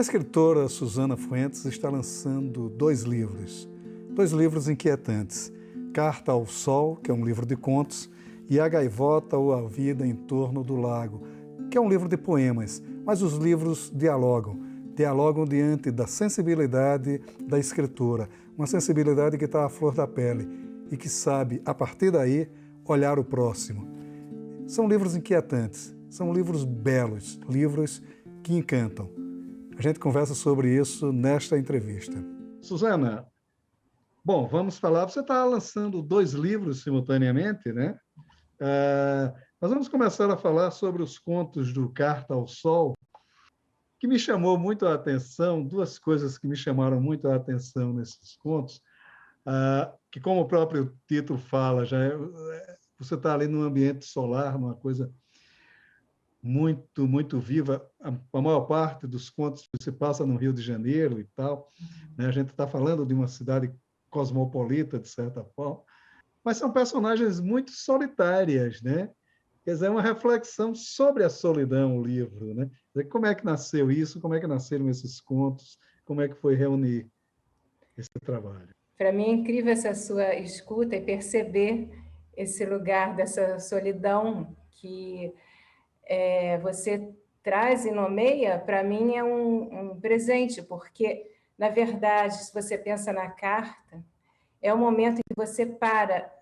A escritora Susana Fuentes está lançando dois livros inquietantes. Carta ao Sol, que é um livro de contos, e A Gaivota ou A Vida em Torno do Lago, que é um livro de poemas, mas os livros dialogam diante da sensibilidade da escritora, uma sensibilidade que está à flor da pele e que sabe, a partir daí, olhar o próximo. São livros inquietantes, são livros belos, livros que encantam. A gente conversa sobre isso nesta entrevista. Susana, bom, vamos falar, você está lançando dois livros simultaneamente, né? Nós vamos começar a falar sobre os contos do Carta ao Sol, que me chamou muito a atenção, duas coisas que me chamaram muito a atenção nesses contos, que como o próprio título fala, você está ali num ambiente solar, numa coisa muito, muito viva. A maior parte dos contos se passa no Rio de Janeiro e tal, né? A gente está falando de uma cidade cosmopolita, de certa forma, mas são personagens muito solitárias, né? Quer dizer, é uma reflexão sobre a solidão, o livro, né? Como é que nasceu isso? Como é que nasceram esses contos? Como é que foi reunir esse trabalho? Para mim é incrível essa sua escuta e perceber esse lugar dessa solidão que você traz e nomeia. Para mim é um presente, porque, na verdade, se você pensa na carta, é o momento em que você para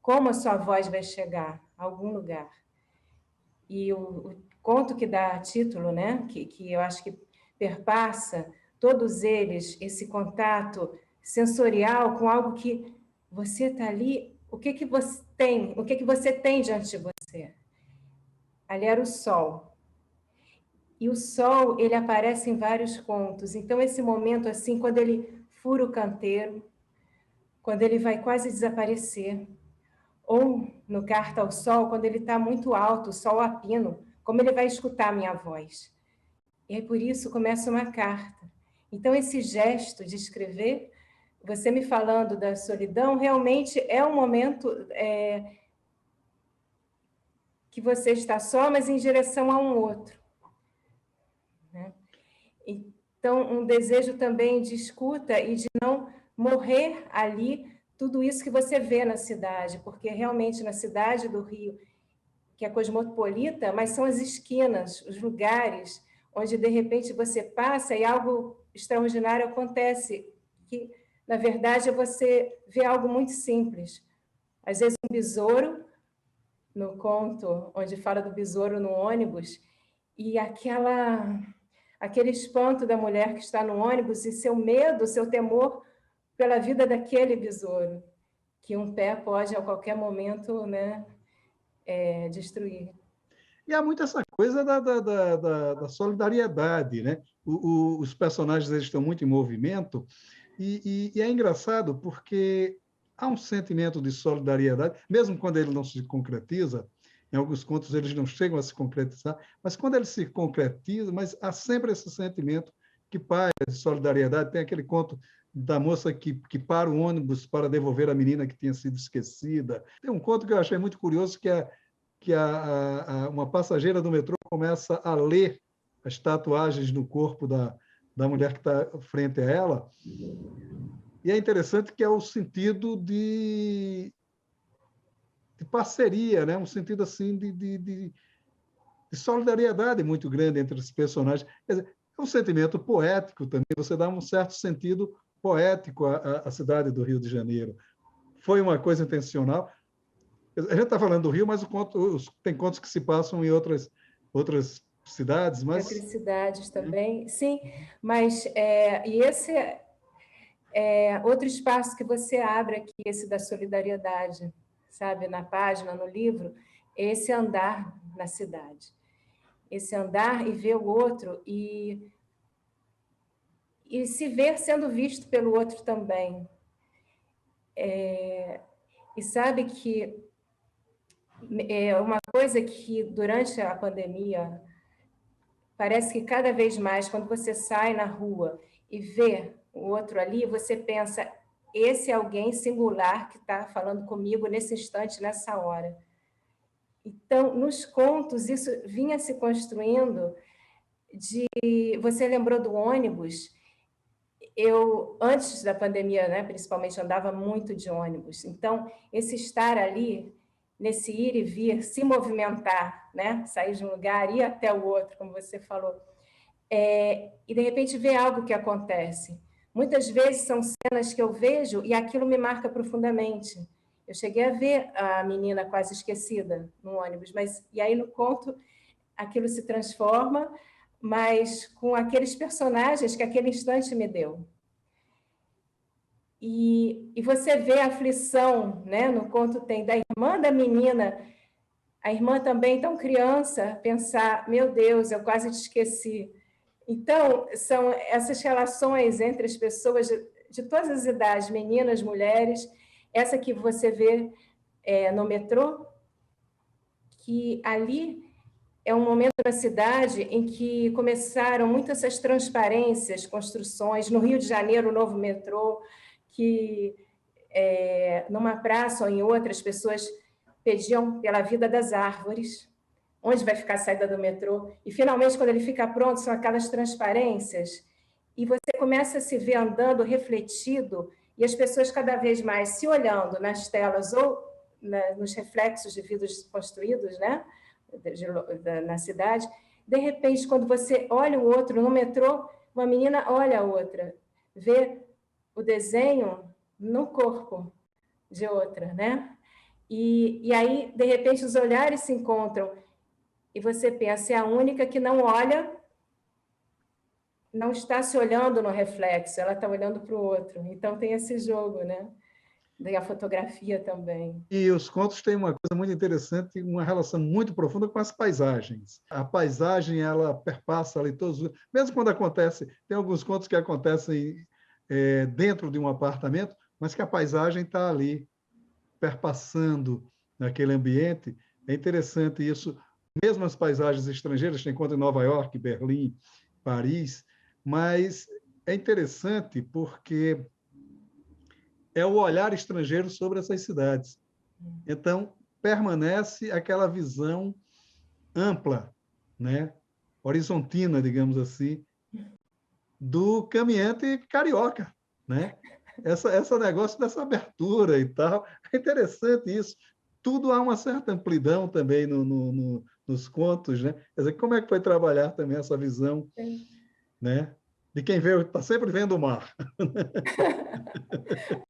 como a sua voz vai chegar a algum lugar. E o conto que dá título, né, que eu acho que perpassa todos eles, esse contato sensorial com algo que você está ali, o que você tem diante de você? Ali era o sol. E o sol, ele aparece em vários contos. Então, esse momento, assim, quando ele fura o canteiro, quando ele vai quase desaparecer, ou no Carta ao Sol, quando ele está muito alto, o sol a pino, como ele vai escutar a minha voz? E aí, por isso, começa uma carta. Então, esse gesto de escrever, você me falando da solidão, realmente é um momento que você está só, mas em direção a um outro, né? Então, um desejo também de escuta e de não morrer ali tudo isso que você vê na cidade, porque realmente na cidade do Rio, que é cosmopolita, mas são as esquinas, os lugares onde de repente você passa e algo extraordinário acontece, que na verdade você vê algo muito simples. Às vezes um besouro, no conto onde fala do besouro no ônibus, e aquele espanto da mulher que está no ônibus e seu medo, seu temor pela vida daquele besouro, que um pé pode a qualquer momento, né, destruir. E há muito essa coisa da solidariedade, né? Os personagens eles estão muito em movimento e é engraçado porque há um sentimento de solidariedade, mesmo quando ele não se concretiza. Em alguns contos eles não chegam a se concretizar, mas quando ele se concretiza, mas há sempre esse sentimento que paira de solidariedade. Tem aquele conto da moça que para o ônibus para devolver a menina que tinha sido esquecida. Tem um conto que eu achei muito curioso, que uma passageira do metrô começa a ler as tatuagens no corpo da mulher que está frente a ela. E é interessante que é o sentido de parceria, né? Um sentido assim de solidariedade muito grande entre os personagens. Quer dizer, é um sentimento poético também, você dá um certo sentido poético à cidade do Rio de Janeiro. Foi uma coisa intencional. A gente está falando do Rio, mas tem contos que se passam em outras cidades, mas... Outras cidades também, sim, mas e esse outro espaço que você abre aqui, esse da solidariedade, sabe, na página, no livro, esse andar na cidade. Esse andar e ver o outro e se ver sendo visto pelo outro também. E sabe que uma coisa que durante a pandemia parece que cada vez mais, quando você sai na rua e vê o outro ali, você pensa, esse é alguém singular que está falando comigo nesse instante, nessa hora. Então, nos contos, isso vinha se construindo Você lembrou do ônibus? Eu, antes da pandemia, né, principalmente, andava muito de ônibus. Então, esse estar ali, nesse ir e vir, se movimentar, né, sair de um lugar, ir até o outro, como você falou, e de repente ver algo que acontece. Muitas vezes são cenas que eu vejo e aquilo me marca profundamente. Eu cheguei a ver a menina quase esquecida no ônibus, mas e aí no conto aquilo se transforma, mas com aqueles personagens que aquele instante me deu. E você vê a aflição, né? No conto tem da irmã da menina, a irmã também tão criança, pensar, meu Deus, eu quase te esqueci. Então, são essas relações entre as pessoas de todas as idades, meninas, mulheres, essa que você vê no metrô, que ali é um momento da cidade em que começaram muitas essas transparências, construções. No Rio de Janeiro, o novo metrô, que numa praça ou em outra as pessoas pediam pela vida das árvores, onde vai ficar a saída do metrô. E, finalmente, quando ele fica pronto, são aquelas transparências, e você começa a se ver andando refletido, e as pessoas cada vez mais se olhando nas telas ou nos reflexos de vidros construídos, né, na cidade. De repente, quando você olha o outro no metrô, uma menina olha a outra, vê o desenho no corpo de outra, né? E aí, de repente, os olhares se encontram e você pensa, é a única que não olha, não está se olhando no reflexo, ela está olhando para o outro. Então, tem esse jogo, né? Tem a fotografia também. E os contos têm uma coisa muito interessante, uma relação muito profunda com as paisagens. A paisagem, ela perpassa ali todos, mesmo quando acontece, tem alguns contos que acontecem dentro de um apartamento, mas que a paisagem está ali, perpassando naquele ambiente. É interessante isso, mesmo as paisagens estrangeiras, tem conta em Nova York, Berlim, Paris, mas é interessante porque é o olhar estrangeiro sobre essas cidades. Então, permanece aquela visão ampla, né? Horizontina, digamos assim, do caminhante carioca, né? Essa negócio dessa abertura e tal, é interessante isso. Tudo há uma certa amplidão também nos contos, né? Quer dizer, como é que foi trabalhar também essa visão, né? De quem vê, está sempre vendo o mar.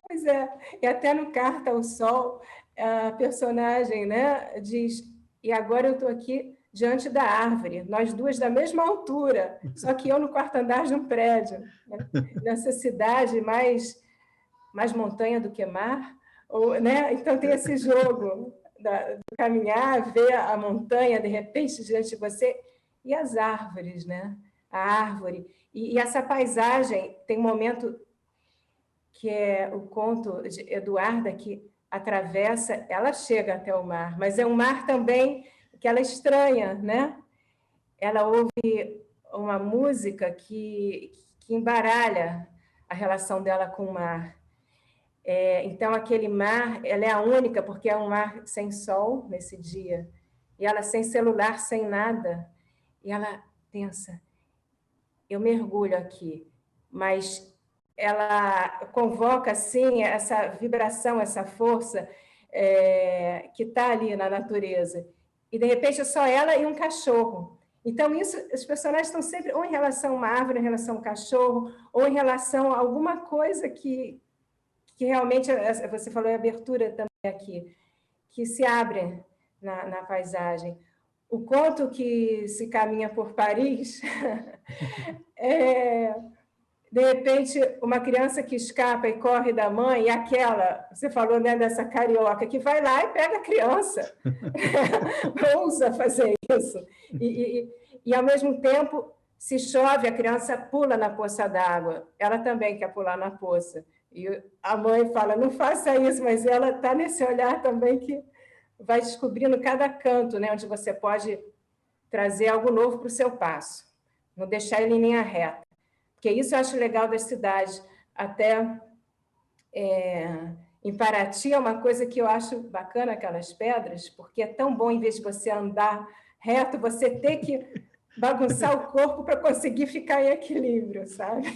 Pois é, e até no Carta ao Sol, a personagem, né, diz, e agora eu estou aqui diante da árvore, nós duas da mesma altura, só que eu no quarto andar de um prédio, né? Nessa cidade mais montanha do que mar, ou, né? Então tem esse jogo do caminhar, ver a montanha de repente diante de você e as árvores, né? A árvore e essa paisagem tem um momento que é o conto de Eduarda que atravessa, ela chega até o mar, mas é um mar também que ela estranha, né? Ela ouve uma música que embaralha a relação dela com o mar. Então, aquele mar, ela é a única, porque é um mar sem sol nesse dia, e ela sem celular, sem nada, e ela pensa, eu mergulho aqui, mas ela convoca, assim, essa vibração, essa força que está ali na natureza, e, de repente, é só ela e um cachorro. Então, isso, os personagens estão sempre ou em relação a uma árvore, em relação a um cachorro, ou em relação a alguma coisa que realmente, você falou em abertura também aqui, que se abre na paisagem. O conto que se caminha por Paris, de repente, uma criança que escapa e corre da mãe, e aquela, você falou, né, dessa carioca, que vai lá e pega a criança, ousa fazer isso. E, ao mesmo tempo, se chove, a criança pula na poça d'água, ela também quer pular na poça. E a mãe fala, não faça isso, mas ela está nesse olhar também que vai descobrindo cada canto, né, onde você pode trazer algo novo para o seu passo, não deixar ele em linha reta. Porque isso eu acho legal das cidades. Até em Paraty é uma coisa que eu acho bacana, aquelas pedras, porque é tão bom, em vez de você andar reto, você ter que bagunçar o corpo para conseguir ficar em equilíbrio, sabe?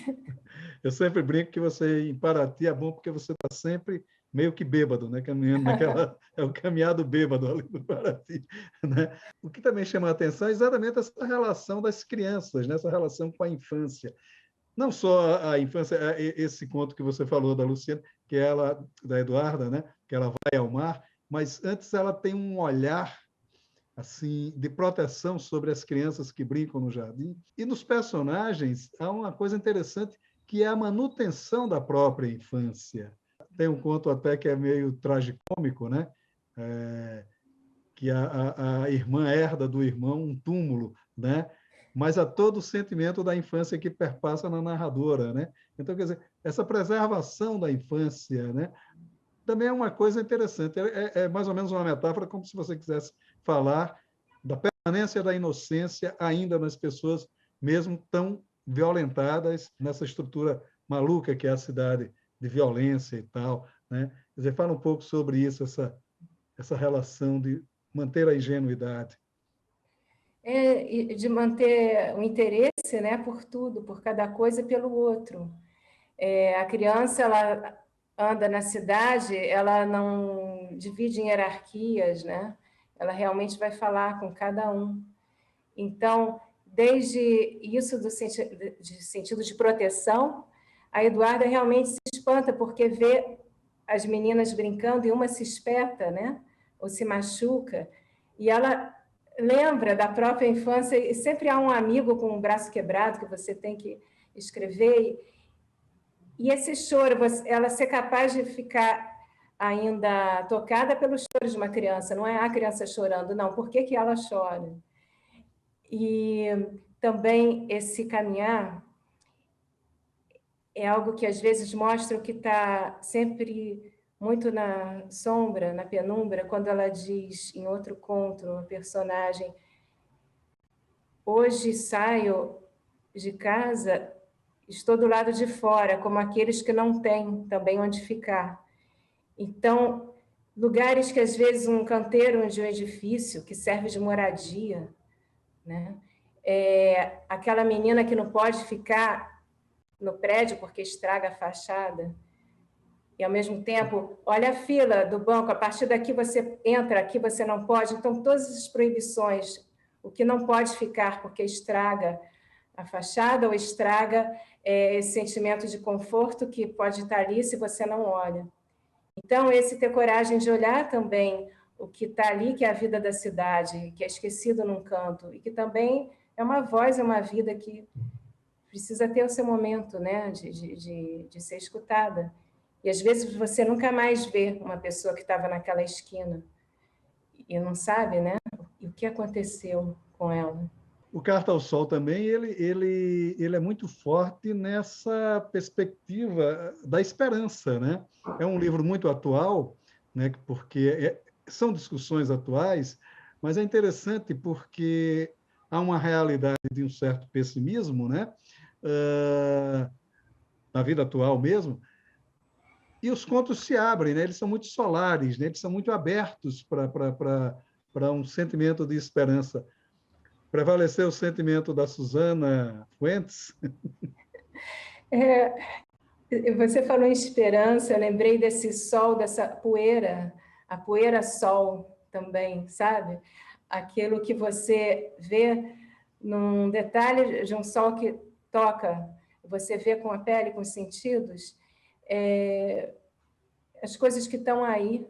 Eu sempre brinco que você, em Paraty, é bom porque você está sempre meio que bêbado, né? Caminhando naquela... É o caminhado bêbado ali do Paraty, né? O que também chama a atenção é exatamente essa relação das crianças, né? Essa relação com a infância. Não só a infância, esse conto que você falou da Luciana, que ela, da Eduarda, né? Que ela vai ao mar, mas antes ela tem um olhar assim de proteção sobre as crianças que brincam no jardim. E nos personagens há uma coisa interessante que é a manutenção da própria infância. Tem um conto até que é meio tragicômico, né? Que a irmã herda do irmão um túmulo, né? Mas há todo o sentimento da infância que perpassa na narradora, né? Então, quer dizer, essa preservação da infância, né? Também é uma coisa interessante. É mais ou menos uma metáfora, como se você quisesse falar da permanência da inocência ainda nas pessoas, mesmo tão violentadas nessa estrutura maluca que é a cidade de violência e tal, né? Quer dizer, fala um pouco sobre isso, essa relação de manter a ingenuidade. E de manter o interesse, né, por tudo, por cada coisa e pelo outro. A criança, ela anda na cidade, ela não divide em hierarquias, né? Ela realmente vai falar com cada um. Então, desde isso de sentido de proteção, a Eduarda realmente se espanta porque vê as meninas brincando e uma se espeta, né? Ou se machuca, e ela lembra da própria infância, e sempre há um amigo com um braço quebrado que você tem que escrever, e esse choro, ela ser capaz de ficar ainda tocada pelo choro de uma criança, não é a criança chorando, não, por que que ela chora? E também esse caminhar é algo que às vezes mostra o que está sempre muito na sombra, na penumbra, quando ela diz em outro conto, uma personagem, hoje saio de casa, estou do lado de fora, como aqueles que não têm também onde ficar. Então, lugares que às vezes um canteiro de um edifício que serve de moradia, né? Aquela menina que não pode ficar no prédio porque estraga a fachada, e ao mesmo tempo, olha a fila do banco, a partir daqui você entra, aqui você não pode. Então, todas as proibições, o que não pode ficar porque estraga a fachada ou estraga esse sentimento de conforto que pode estar ali se você não olha. Então, esse ter coragem de olhar também o que está ali, que é a vida da cidade, que é esquecido num canto, e que também é uma voz, é uma vida que precisa ter o seu momento, né, de ser escutada. E às vezes você nunca mais vê uma pessoa que estava naquela esquina e não sabe, né, o que aconteceu com ela. O Carta ao Sol também, ele é muito forte nessa perspectiva da esperança, né? É um livro muito atual, né? Porque são discussões atuais, mas é interessante porque há uma realidade de um certo pessimismo, né? Na vida atual mesmo, e os contos se abrem, né? Eles são muito solares, né? Eles são muito abertos para um sentimento de esperança. Prevaleceu o sentimento da Susana Fuentes? Você falou em esperança, eu lembrei desse sol, dessa poeira, a poeira-sol também, sabe? Aquilo que você vê num detalhe de um sol que toca, você vê com a pele, com os sentidos, as coisas que estão aí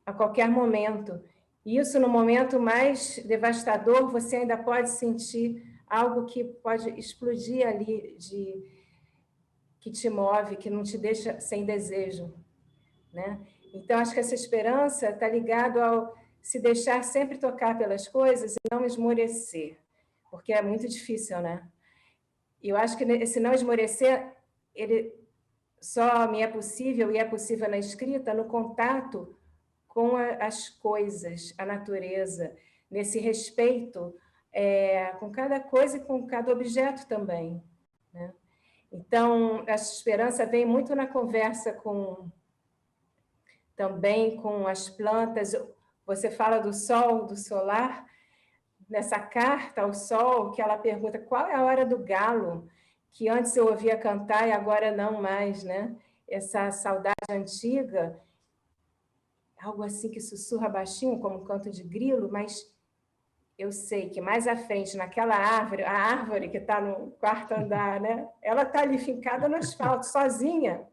a qualquer momento. E isso, no momento mais devastador, você ainda pode sentir algo que pode explodir ali, que te move, que não te deixa sem desejo, né? Então, acho que essa esperança está ligado ao se deixar sempre tocar pelas coisas e não esmorecer, porque é muito difícil, né? E eu acho que esse não esmorecer, ele só me é possível, e é possível na escrita, no contato com as coisas, a natureza, nesse respeito com cada coisa e com cada objeto também, né? Então, essa esperança vem muito na conversa também com as plantas. Você fala do sol, do solar, nessa carta ao sol, que ela pergunta qual é a hora do galo, que antes eu ouvia cantar e agora não mais, né? Essa saudade antiga, algo assim que sussurra baixinho, como um canto de grilo, mas eu sei que mais à frente, naquela árvore, a árvore que está no quarto andar, né? Ela está ali fincada no asfalto, sozinha,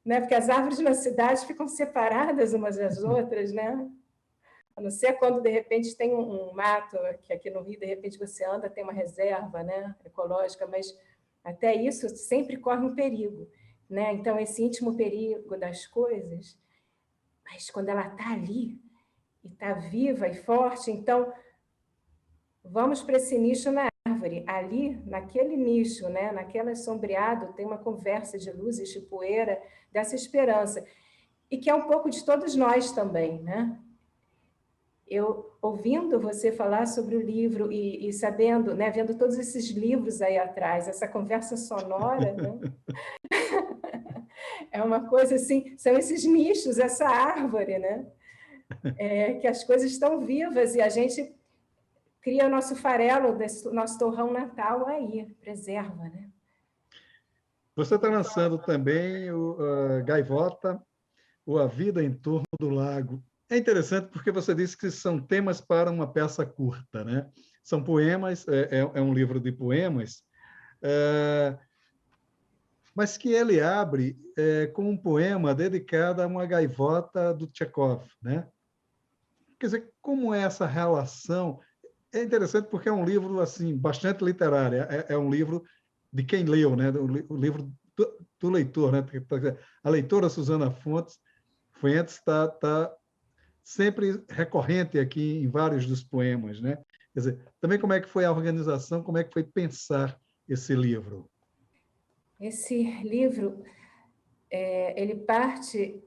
né? Porque as árvores na cidade ficam separadas umas das outras, né? A não ser quando, de repente, tem um mato, que aqui no Rio, de repente, você anda, tem uma reserva, né, ecológica, mas até isso sempre corre um perigo, né? Então, esse íntimo perigo das coisas, mas quando ela está ali, e está viva e forte, então, vamos para esse nicho na árvore. Ali, naquele nicho, né, naquele sombreado, tem uma conversa de luzes, de poeira, dessa esperança. E que é um pouco de todos nós também, né? Eu, ouvindo você falar sobre o livro e sabendo, né, vendo todos esses livros aí atrás, essa conversa sonora, né? É uma coisa assim, são esses nichos, essa árvore, né? Que as coisas estão vivas e a gente cria o nosso farelo, nosso torrão natal aí, preserva, né? Você está lançando também o Gaivota, ou A Vida em Torno do Lago. É interessante porque você disse que são temas para uma peça curta, né? São poemas, é um livro de poemas, é, mas que ele abre com um poema dedicado a uma gaivota do Tchekov, né? Quer dizer, como é essa relação? É interessante porque é um livro assim bastante literário, é um livro de quem leu, né? O livro do leitor, né? A leitora Susana Fuentes está sempre recorrente aqui em vários dos poemas, né? Quer dizer, também como é que foi a organização, como é que foi pensar esse livro? Esse livro, ele parte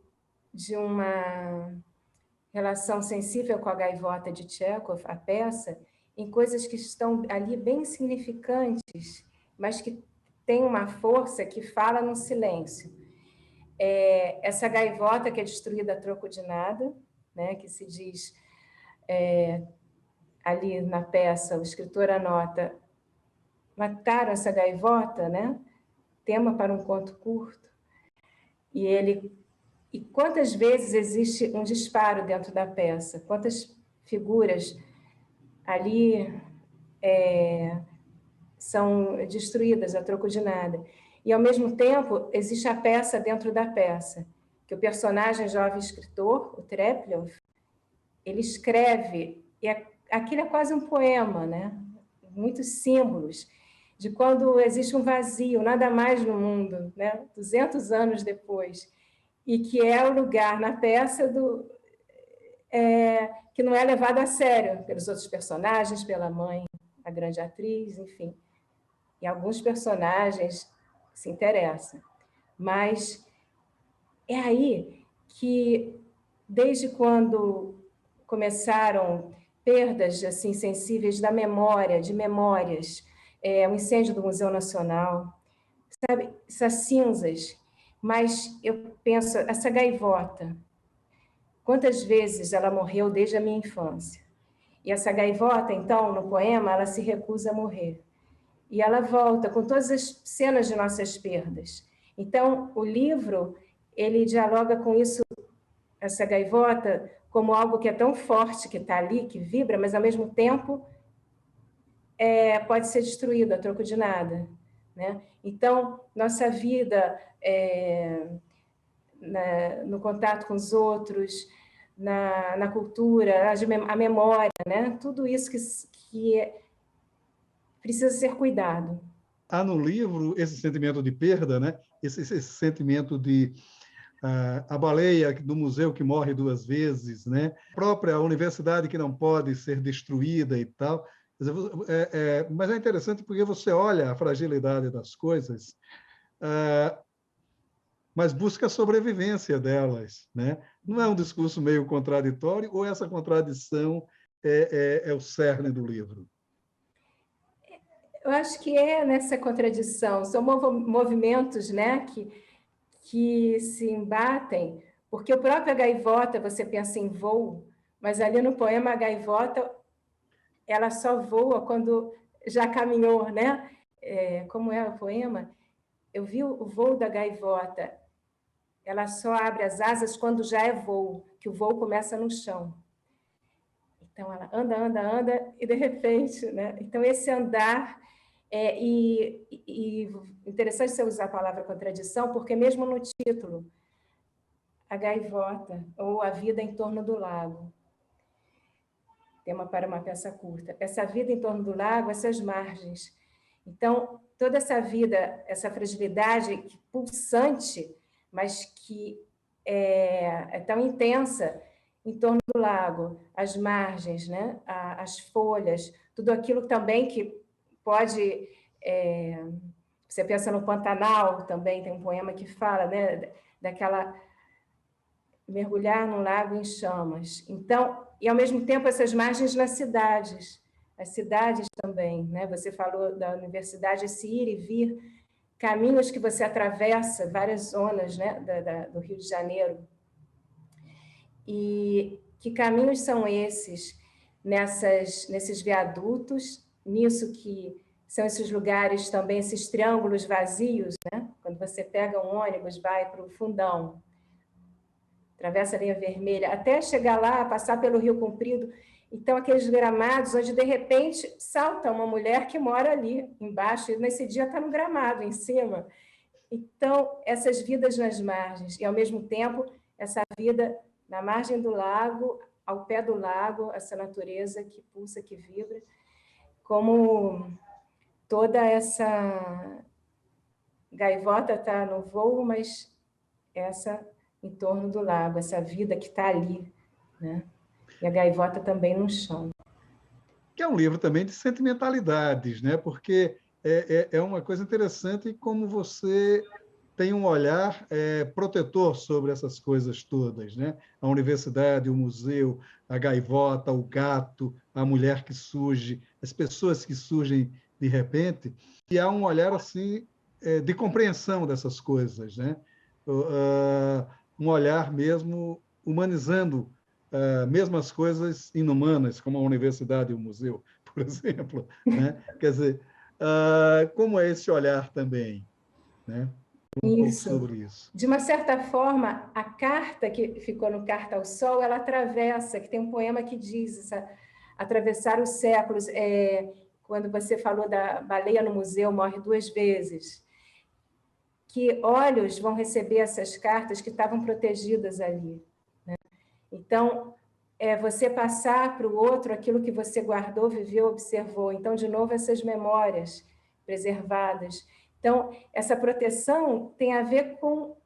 de uma relação sensível com a gaivota de Tchekhov, a peça, em coisas que estão ali bem significantes, mas que tem uma força que fala no silêncio. Essa gaivota que é destruída a troco de nada, né, que se diz ali na peça, o escritor anota, mataram essa gaivota, né? Tema para um conto curto. E quantas vezes existe um disparo dentro da peça? Quantas figuras ali são destruídas a troco de nada? E, ao mesmo tempo, existe a peça dentro da peça, que o personagem jovem escritor, o Trepliev, ele escreve, e aquilo é quase um poema, né? Muitos símbolos, de quando existe um vazio, nada mais no mundo, né? 200 anos depois, e que é o lugar na peça que não é levado a sério pelos outros personagens, pela mãe, a grande atriz, enfim. E alguns personagens se interessam. Mas é aí que, desde quando começaram perdas assim sensíveis da memória, de memórias, o incêndio do Museu Nacional, sabe, essas cinzas. Mas eu penso, essa gaivota, quantas vezes ela morreu desde a minha infância? E essa gaivota, então, no poema, ela se recusa a morrer. E ela volta com todas as cenas de nossas perdas. Então, o livro, ele dialoga com isso, essa gaivota, como algo que é tão forte, que está ali, que vibra, mas, ao mesmo tempo, pode ser destruído a troco de nada, né? Então, nossa vida no contato com os outros, na cultura, a memória, né? Tudo isso que precisa ser cuidado. Há no livro esse sentimento de perda, né? Esse sentimento de a baleia do museu que morre duas vezes, né? A própria universidade que não pode ser destruída e tal. Quer dizer, mas é interessante porque você olha a fragilidade das coisas, mas busca a sobrevivência delas, né? Não é um discurso meio contraditório ou essa contradição é o cerne do livro? Eu acho que é nessa contradição, são movimentos, né, que se embatem, porque a própria gaivota, você pensa em voo, mas ali no poema a gaivota ela só voa quando já caminhou, né? Como é o poema? Eu vi o voo da gaivota, ela só abre as asas quando já é voo, que o voo começa no chão. Então, ela anda, anda, anda, e de repente, né? Então, esse andar, interessante você usar a palavra contradição, porque mesmo no título, a gaivota, ou a vida em torno do lago, tema para uma peça curta. Essa vida em torno do lago, essas margens. Então, toda essa vida, essa fragilidade pulsante, mas que é tão intensa em torno do lago, as margens, né? As folhas, tudo aquilo também que pode... você pensa no Pantanal também, tem um poema que fala, né? Daquela mergulhar num lago em chamas. Então, e ao mesmo tempo essas margens nas cidades, as cidades também, né? Você falou da universidade, esse ir e vir, caminhos que você atravessa, várias zonas, né? Do Rio de Janeiro. E que caminhos são esses nesses viadutos, nisso que são esses lugares também, esses triângulos vazios, né? Quando você pega um ônibus, vai para o Fundão, atravessa a linha vermelha, até chegar lá, passar pelo Rio Comprido. Então, aqueles gramados onde, de repente, salta uma mulher que mora ali embaixo, e nesse dia está no gramado, em cima. Então, essas vidas nas margens, e, ao mesmo tempo, essa vida na margem do lago, ao pé do lago, essa natureza que pulsa, que vibra, como toda essa gaivota está no voo, mas essa em torno do lago, essa vida que está ali, né? E a gaivota também no chão. Que é um livro também de sentimentalidades, né? Porque é uma coisa interessante como você tem um olhar protetor sobre essas coisas todas, né? A universidade, o museu, a gaivota, o gato, a mulher que surge, as pessoas que surgem de repente, e há um olhar assim de compreensão dessas coisas, né? Um olhar mesmo humanizando mesmo as coisas inumanas, como a universidade e o museu, por exemplo, né? Quer dizer, como é esse olhar também, né? Um pouco Isso. sobre isso. De uma certa forma, a carta que ficou no Carta ao Sol, ela atravessa, que tem um poema que diz atravessar os séculos. Quando você falou da baleia no museu, morre 2 vezes. Que olhos vão receber essas cartas que estavam protegidas ali, né? Então, você passar para o outro aquilo que você guardou, viveu, observou. Então, de novo, essas memórias preservadas. Então, essa proteção tem a ver com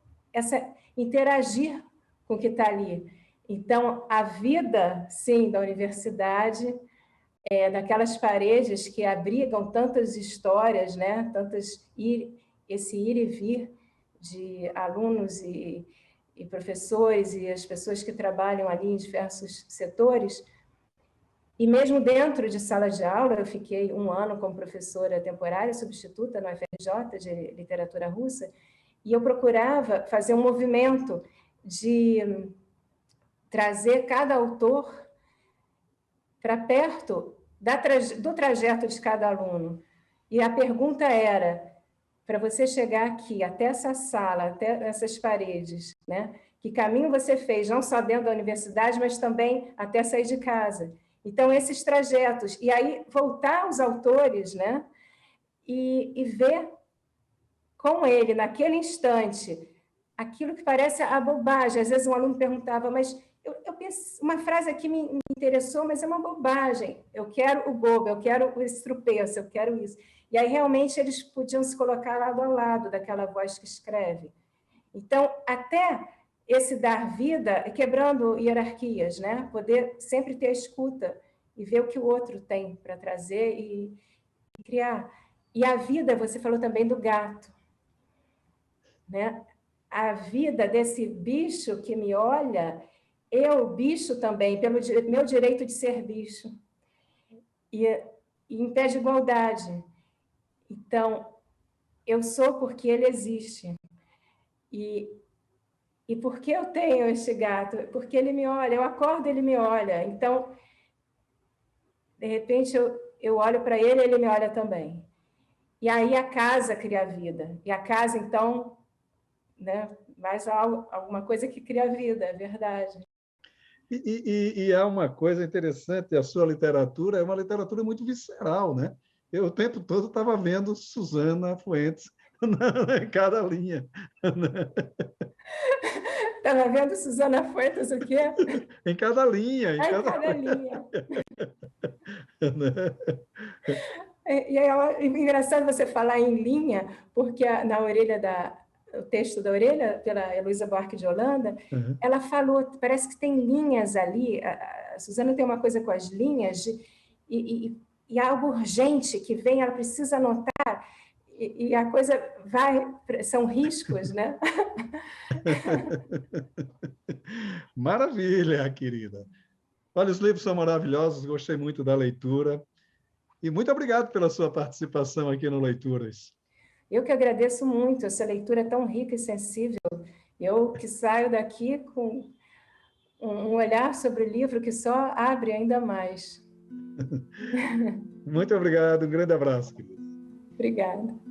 interagir com o que está ali. Então, a vida, sim, da universidade, daquelas paredes que abrigam tantas histórias, né? Esse ir e vir de alunos e professores e as pessoas que trabalham ali em diversos setores. E mesmo dentro de sala de aula, eu fiquei 1 ano como professora temporária, substituta no FRJ de literatura russa, e eu procurava fazer um movimento de trazer cada autor para perto do trajeto de cada aluno. E a pergunta era, para você chegar aqui, até essa sala, até essas paredes, né? Que caminho você fez, não só dentro da universidade, mas também até sair de casa? Então, esses trajetos. E aí, voltar aos autores, né? E ver com ele, naquele instante, aquilo que parece a bobagem. Às vezes, um aluno perguntava, mas eu penso, uma frase aqui me interessou, mas é uma bobagem. Eu quero o bobo, eu quero o estrupenso, eu quero isso. E aí, realmente, eles podiam se colocar lado a lado daquela voz que escreve. Então, até esse dar vida, quebrando hierarquias, né? Poder sempre ter a escuta e ver o que o outro tem para trazer e criar. E a vida, você falou também do gato, né? A vida desse bicho que me olha, eu, bicho também, pelo meu direito de ser bicho. E em pé de igualdade. Então, eu sou porque ele existe. E por que eu tenho este gato? Porque ele me olha, eu acordo, ele me olha. Então, de repente eu olho para ele e ele me olha também. E aí a casa cria a vida. E a casa, então, né, mais alguma coisa que cria a vida, é verdade. E há uma coisa interessante, a sua literatura é uma literatura muito visceral, né? Eu o tempo todo estava vendo Suzana Fuentes em cada linha. Estava vendo Suzana Fuentes o quê? Em cada linha, em Em cada cada linha. né? E é engraçado você falar em linha, porque na orelha o texto da orelha, pela Heloísa Buarque de Holanda, Uhum. ela falou, parece que tem linhas ali, a Suzana tem uma coisa com as linhas, e algo urgente que vem, ela precisa anotar, e a coisa vai, são riscos, né? Maravilha, querida. Olha, os livros são maravilhosos, gostei muito da leitura. E muito obrigado pela sua participação aqui no Leituras. Eu que agradeço muito, essa leitura é tão rica e sensível. Eu que saio daqui com um olhar sobre o livro que só abre ainda mais. Muito obrigado, um grande abraço, querido. Obrigada.